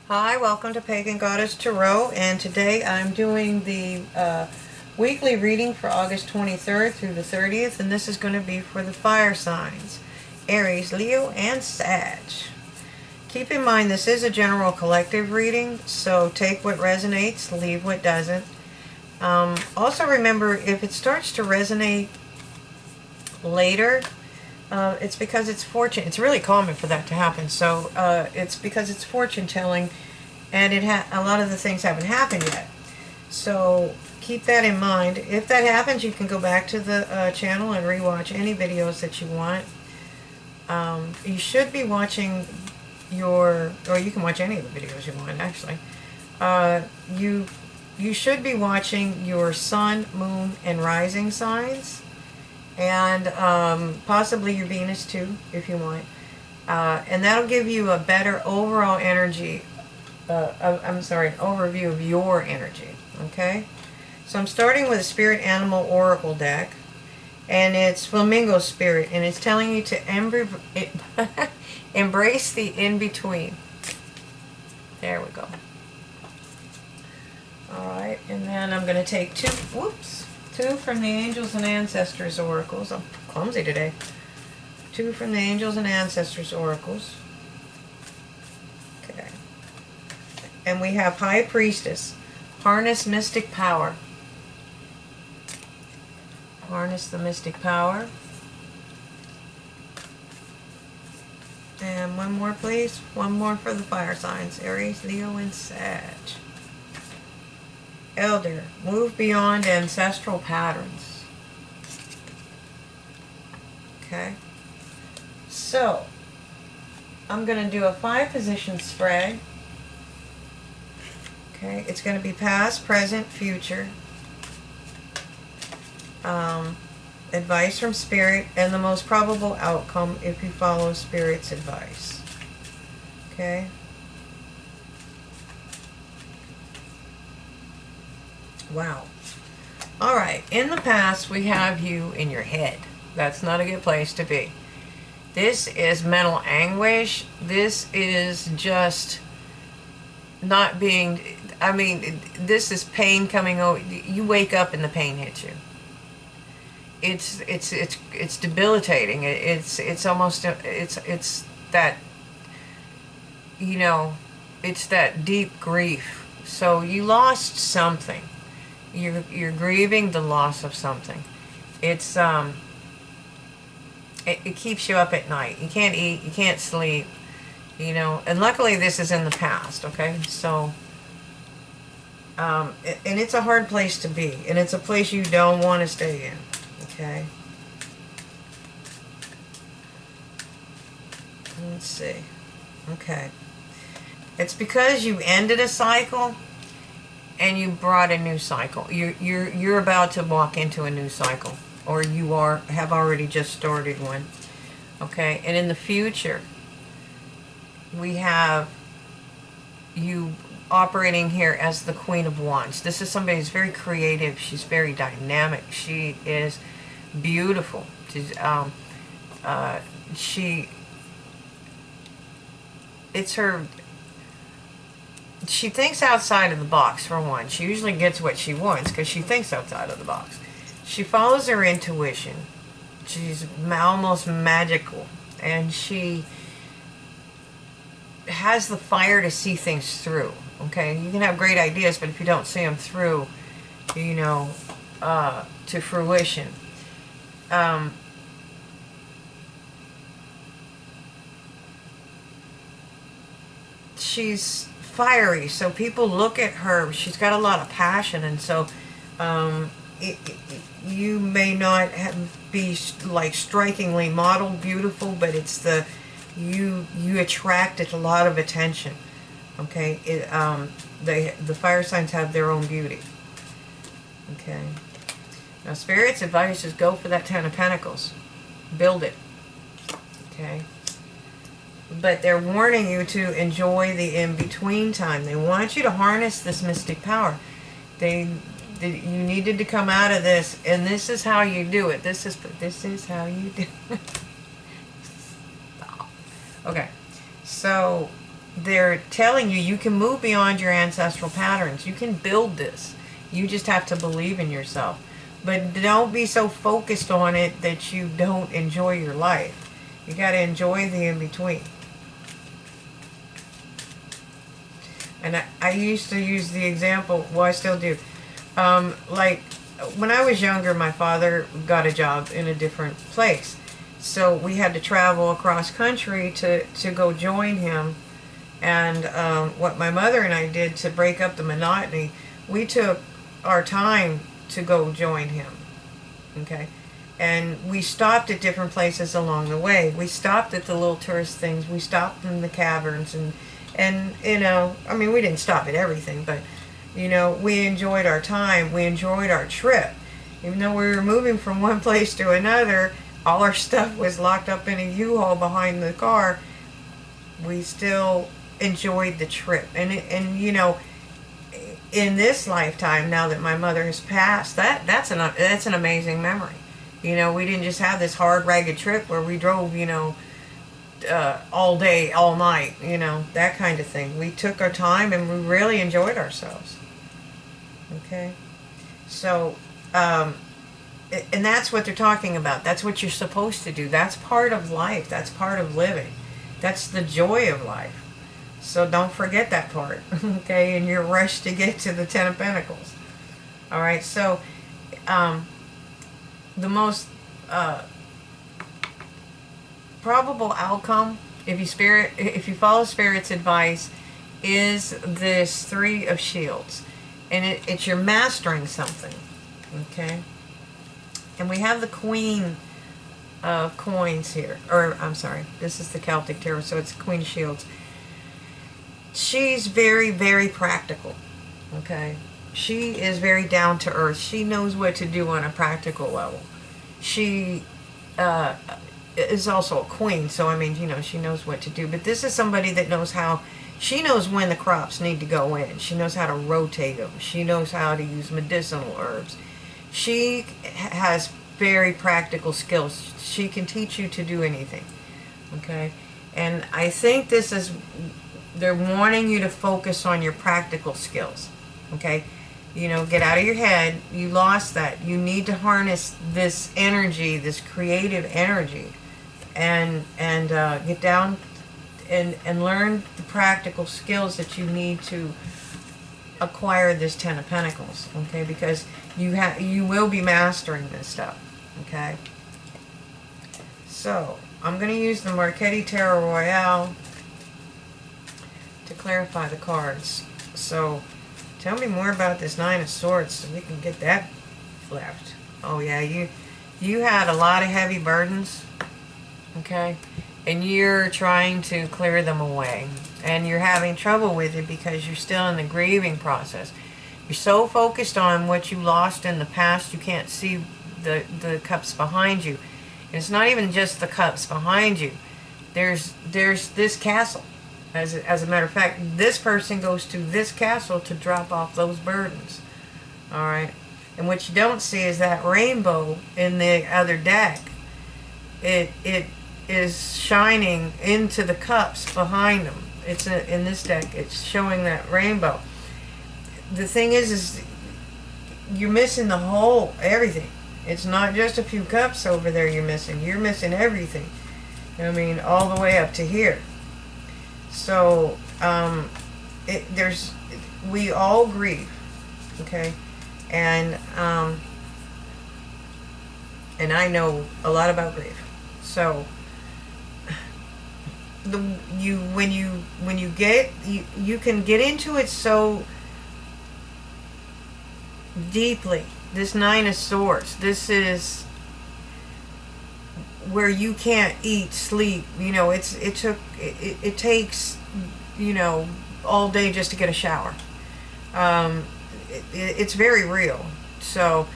Hi, welcome to Pagan Goddess Tarot, and today I'm doing the weekly reading for August 23rd through the 30th, and this is going to be for the fire signs, Aries, Leo, and Sag. Keep in mind this is a general collective reading, so take what resonates, leave what doesn't. Also remember, if it starts to resonate later, it's because it's fortune. It's really common for that to happen. So it's because it's fortune telling, and a lot of the things haven't happened yet. So keep that in mind. If that happens, you can go back to the channel and rewatch any videos that you want. You should be watching or you can watch any of the videos you want, actually. You should be watching your sun, moon, and rising signs, and possibly your Venus too, if you want. And that'll give you a better overall energy, I'm sorry, an overview of your energy, okay? So I'm starting with a Spirit Animal Oracle deck, and it's Flamingo Spirit, and it's telling you to embrace the in-between. There we go. Alright, and then I'm going to take two from the Angels and Ancestors Oracles. I'm clumsy today. Two from the Angels and Ancestors Oracles. Okay. And we have High Priestess. Harness Mystic Power. Harness the Mystic Power. And one more, please. One more for the fire signs. Aries, Leo, and Sag. Elder, move beyond ancestral patterns. Okay. So, I'm going to do a 5-position spread. Okay, it's going to be past, present, future. Advice from Spirit, and the most probable outcome if you follow Spirit's advice. Okay. Wow. Alright, in the past we have you in your head. That's not a good place to be. This is mental anguish. This is just not being, I mean, this is pain coming over. You wake up and the pain hits you. It's debilitating. It's almost, it's that, you know, it's that deep grief. So you lost something. You're grieving the loss of something. It's it keeps you up at night. You can't eat, you can't sleep, you know. And luckily this is in the past, okay? So and it's a hard place to be, and it's a place you don't want to stay in, okay? Let's see. Okay. It's because you ended a cycle and you brought a new cycle. You're about to walk into a new cycle, or you have already just started one. Okay, and in the future, we have you operating here as the Queen of Wands. This is somebody who's very creative. She's very dynamic. She is beautiful. She's she thinks outside of the box, for one. She usually gets what she wants because she thinks outside of the box. She follows her intuition. She's almost magical. And she has the fire to see things through. Okay? You can have great ideas, but if you don't see them through, you know, to fruition. She's fiery, so people look at her. She's got a lot of passion, and so you may not be like strikingly modeled beautiful, but it's you attract a lot of attention. Okay, the fire signs have their own beauty. Okay, now Spirit's advice is go for that 10 of Pentacles, build it. Okay. But they're warning you to enjoy the in-between time. They want you to harness this mystic power. You needed to come out of this, and this is how you do it. This is how you do it. Okay, so they're telling you can move beyond your ancestral patterns. You can build this. You just have to believe in yourself. But don't be so focused on it that you don't enjoy your life. You got to enjoy the in-between. And I used to use the example, well, I still do. Like, when I was younger, my father got a job in a different place. So we had to travel across country to go join him. And what my mother and I did to break up the monotony, we took our time to go join him. Okay? And we stopped at different places along the way. We stopped at the little tourist things. We stopped in the caverns. And you know, I mean, we didn't stop at everything, but, you know, we enjoyed our time. We enjoyed our trip. Even though we were moving from one place to another, all our stuff was locked up in a U-Haul behind the car. We still enjoyed the trip. And you know, in this lifetime, now that my mother has passed, that's an amazing memory. You know, we didn't just have this hard, ragged trip where we drove, you know, all day, all night, you know, that kind of thing. We took our time and we really enjoyed ourselves. Okay? So, and that's what they're talking about. That's what you're supposed to do. That's part of life. That's part of living. That's the joy of life. So don't forget that part, okay, in your rush to get to the Ten of Pentacles. All right, so the most probable outcome, if you follow Spirit's advice, is this Three of Shields. And it's you're mastering something, okay? And we have the Queen of Coins here. Or, I'm sorry, this is the Celtic Tarot, so it's Queen of Shields. She's very, very practical, okay? She is very down to earth. She knows what to do on a practical level. She is also a queen, so I mean, you know, she knows what to do. But this is somebody that knows how, she knows when the crops need to go in. She knows how to rotate them. She knows how to use medicinal herbs. She has very practical skills. She can teach you to do anything, okay? And I think this is, they're wanting you to focus on your practical skills, okay? You know, get out of your head. You lost that. You need to harness this energy, this creative energy, and get down and learn the practical skills that you need to acquire this Ten of Pentacles, okay? Because you will be mastering this stuff, okay? So I'm going to use the Marchetti Tarot Royale to clarify the cards. So tell me more about this Nine of Swords so we can get that left. Oh yeah, you had a lot of heavy burdens, okay? And you're trying to clear them away. And you're having trouble with it because you're still in the grieving process. You're so focused on what you lost in the past, you can't see the cups behind you. And it's not even just the cups behind you. There's this castle. As a matter of fact, this person goes to this castle to drop off those burdens. Alright? And what you don't see is that rainbow in the other deck. It is shining into the cups behind them. It's in this deck. It's showing that rainbow. The thing is you're missing the whole, everything. It's not just a few cups over there you're missing. You're missing everything. I mean, all the way up to here. So, we all grieve, okay? And I know a lot about grief. So, when you can get into it so deeply. This Nine of Swords, this is where you can't eat, sleep, you know, it takes, you know, all day just to get a shower. It's very real. So,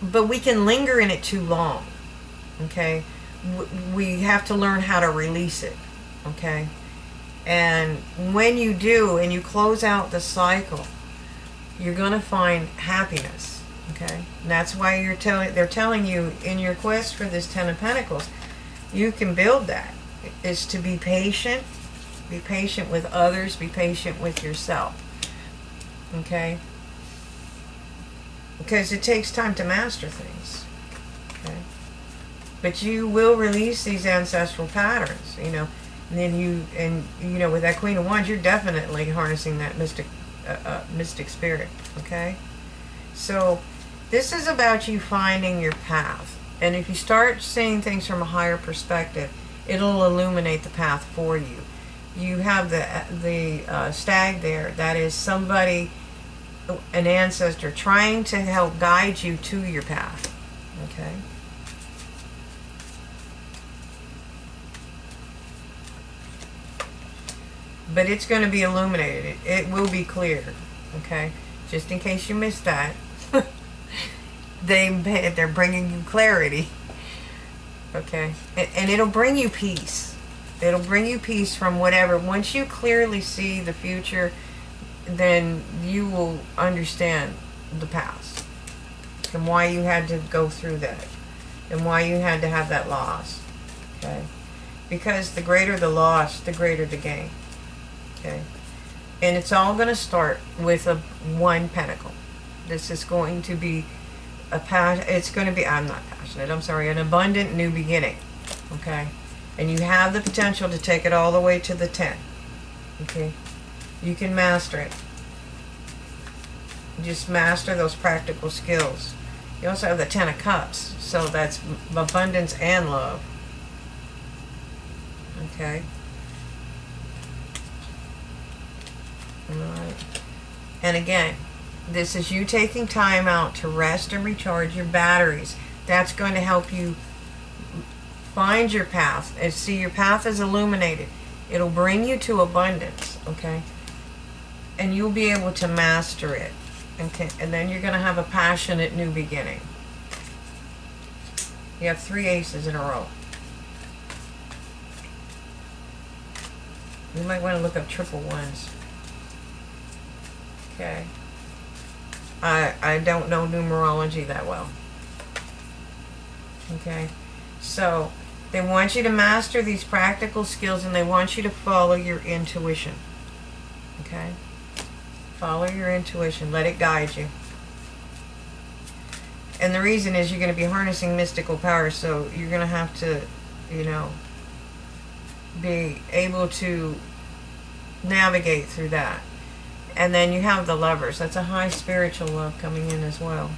but we can linger in it too long, okay? We have to learn how to release it, okay? And when you do, and you close out the cycle, you're going to find happiness. Okay, and that's why they're telling you in your quest for this Ten of Pentacles, you can build that. Is to be patient, Be patient with others. Be patient with yourself. Okay? Because it takes time to master things. Okay? But you will release these ancestral patterns, you know. And then you know, with that Queen of Wands, you're definitely harnessing that mystic spirit. Okay? So, this is about you finding your path. And if you start seeing things from a higher perspective, it'll illuminate the path for you. You have the stag there. That is somebody, an ancestor, trying to help guide you to your path. Okay? But it's going to be illuminated. It will be clear. Okay? Just in case you missed that. They're bringing you clarity. Okay? And it'll bring you peace. It'll bring you peace from whatever. Once you clearly see the future, then you will understand the past. And why you had to go through that. And why you had to have that loss. Okay? Because the greater the loss, the greater the gain. Okay? And it's all going to start with one pentacle. This is going to be it's going to be, I'm not passionate, I'm sorry, an abundant new beginning. Okay? And you have the potential to take it all the way to the 10. Okay? You can master it. Just master those practical skills. You also have the 10 of Cups. So that's abundance and love. Okay? Alright. And again, this is you taking time out to rest and recharge your batteries. That's going to help you find your path and see your path is illuminated. It'll bring you to abundance, okay? And you'll be able to master it. Okay? And then you're going to have a passionate new beginning. You have 3 aces in a row. You might want to look up triple ones. Okay. I don't know numerology that well. Okay. So, they want you to master these practical skills and they want you to follow your intuition. Okay? Follow your intuition. Let it guide you. And the reason is you're going to be harnessing mystical power, so you're going to have to, you know, be able to navigate through that. And then you have the Lovers. That's a high spiritual love coming in as well.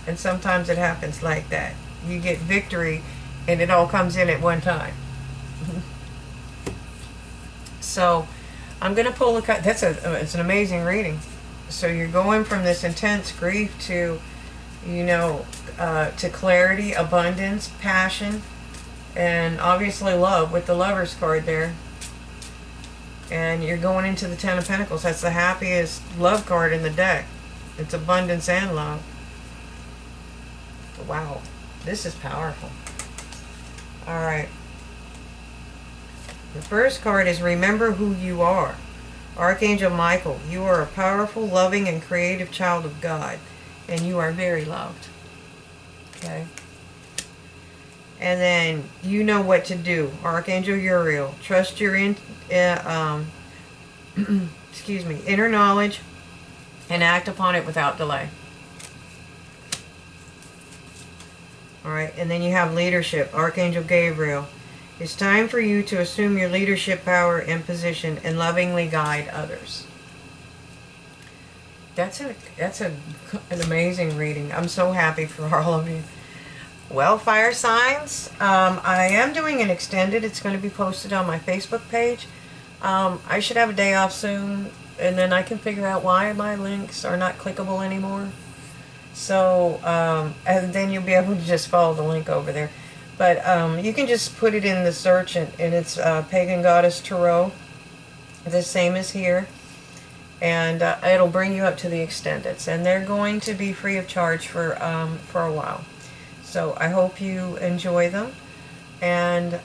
And sometimes it happens like that. You get victory and it all comes in at one time. So I'm going to pull a card. It's an amazing reading. So you're going from this intense grief to, you know, to clarity, abundance, passion, and obviously love with the Lovers card there. And you're going into the 10 of Pentacles. That's the happiest love card in the deck. It's abundance and love. Wow. This is powerful. Alright. The first card is Remember Who You Are. Archangel Michael, you are a powerful, loving, and creative child of God. And you are very loved. Okay? And then you know what to do. Archangel Uriel, trust your excuse me, inner knowledge and act upon it without delay. Alright, and then you have leadership. Archangel Gabriel, it's time for you to assume your leadership power and position and lovingly guide others. That's an amazing reading. I'm so happy for all of you. Well, fire signs, I am doing an extended. It's going to be posted on my Facebook page. I should have a day off soon, and then I can figure out why my links are not clickable anymore. So, and then you'll be able to just follow the link over there. But you can just put it in the search, and it's Pagan Goddess Tarot, the same as here. And it'll bring you up to the extendeds. And they're going to be free of charge for a while. So I hope you enjoy them. And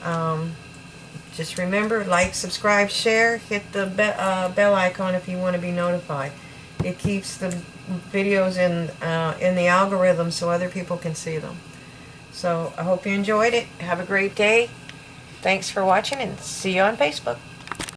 just remember, like, subscribe, share, hit the bell icon if you want to be notified. It keeps the videos in the algorithm so other people can see them. So I hope you enjoyed it. Have a great day. Thanks for watching and see you on Facebook.